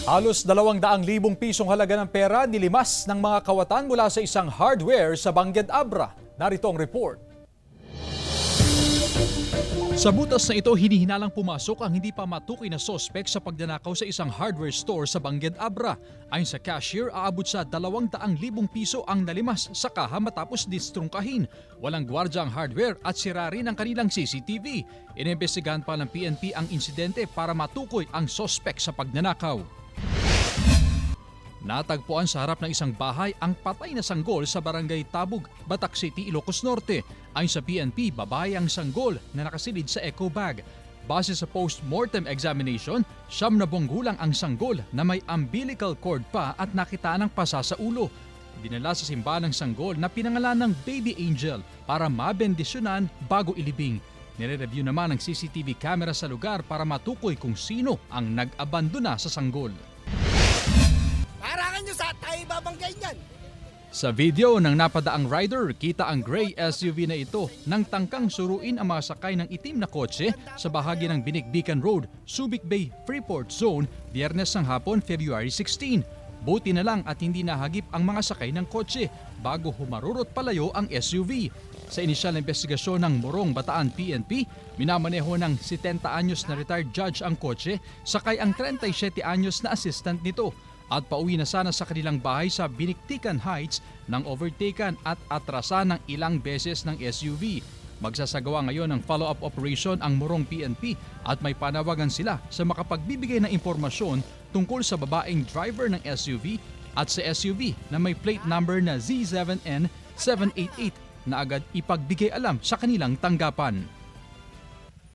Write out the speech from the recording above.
Halos 200,000 pisong halaga ng pera nilimas ng mga kawatan mula sa isang hardware sa Bangued Abra. Narito ang report. Sa butas na ito, hinihinalang pumasok ang hindi pa matukoy na sospek sa pagnanakaw sa isang hardware store sa Bangued Abra. Ayon sa cashier, aabot sa 200,000 piso ang nalimas sa kaha matapos distrungkahin. Walang gwardya ang hardware at sira rin ang kanilang CCTV. Inimbestigahan pa ng PNP ang insidente para matukoy ang sospek sa pagnanakaw. Natagpuan sa harap ng isang bahay ang patay na sanggol sa barangay Tabug, Batac City, Ilocos Norte. Ayon sa PNP, babae ang sanggol na nakasilid sa eco bag. Base sa post-mortem examination, 7 gulang ang sanggol na may umbilical cord pa at nakita ng pasa sa ulo. Dinala sa simbahan ng sanggol na pinangalan ng Baby Angel para mabendisyonan bago ilibing. Nire-review naman ang CCTV camera sa lugar para matukoy kung sino ang nag-abandona sa sanggol. Harangan nyo sa tayo babanggay niyan. Sa video ng napadaang rider, kita ang gray SUV na ito nang tangkang suruin ang mga sakay ng itim na kotse sa bahagi ng Binikbikan Road, Subic Bay, Freeport Zone, Biyernes ng hapon, February 16. Buti na lang at hindi nahagip ang mga sakay ng kotse bago humarurot palayo ang SUV. Sa inisyal na investigasyon ng Morong Bataan PNP, minamaneho ng 70 anyos na retired judge ang kotse, sakay ang 37 anyos na assistant nito. At pauwi na sana sa kanilang bahay sa Biniktikan Heights nang overtaken at atrasan ng ilang beses ng SUV. Magsasagawa ngayon ng follow-up operation ang Morong PNP at may panawagan sila sa makapagbibigay ng impormasyon tungkol sa babaeng driver ng SUV at sa SUV na may plate number na Z7N788 na agad ipagbigay alam sa kanilang tanggapan.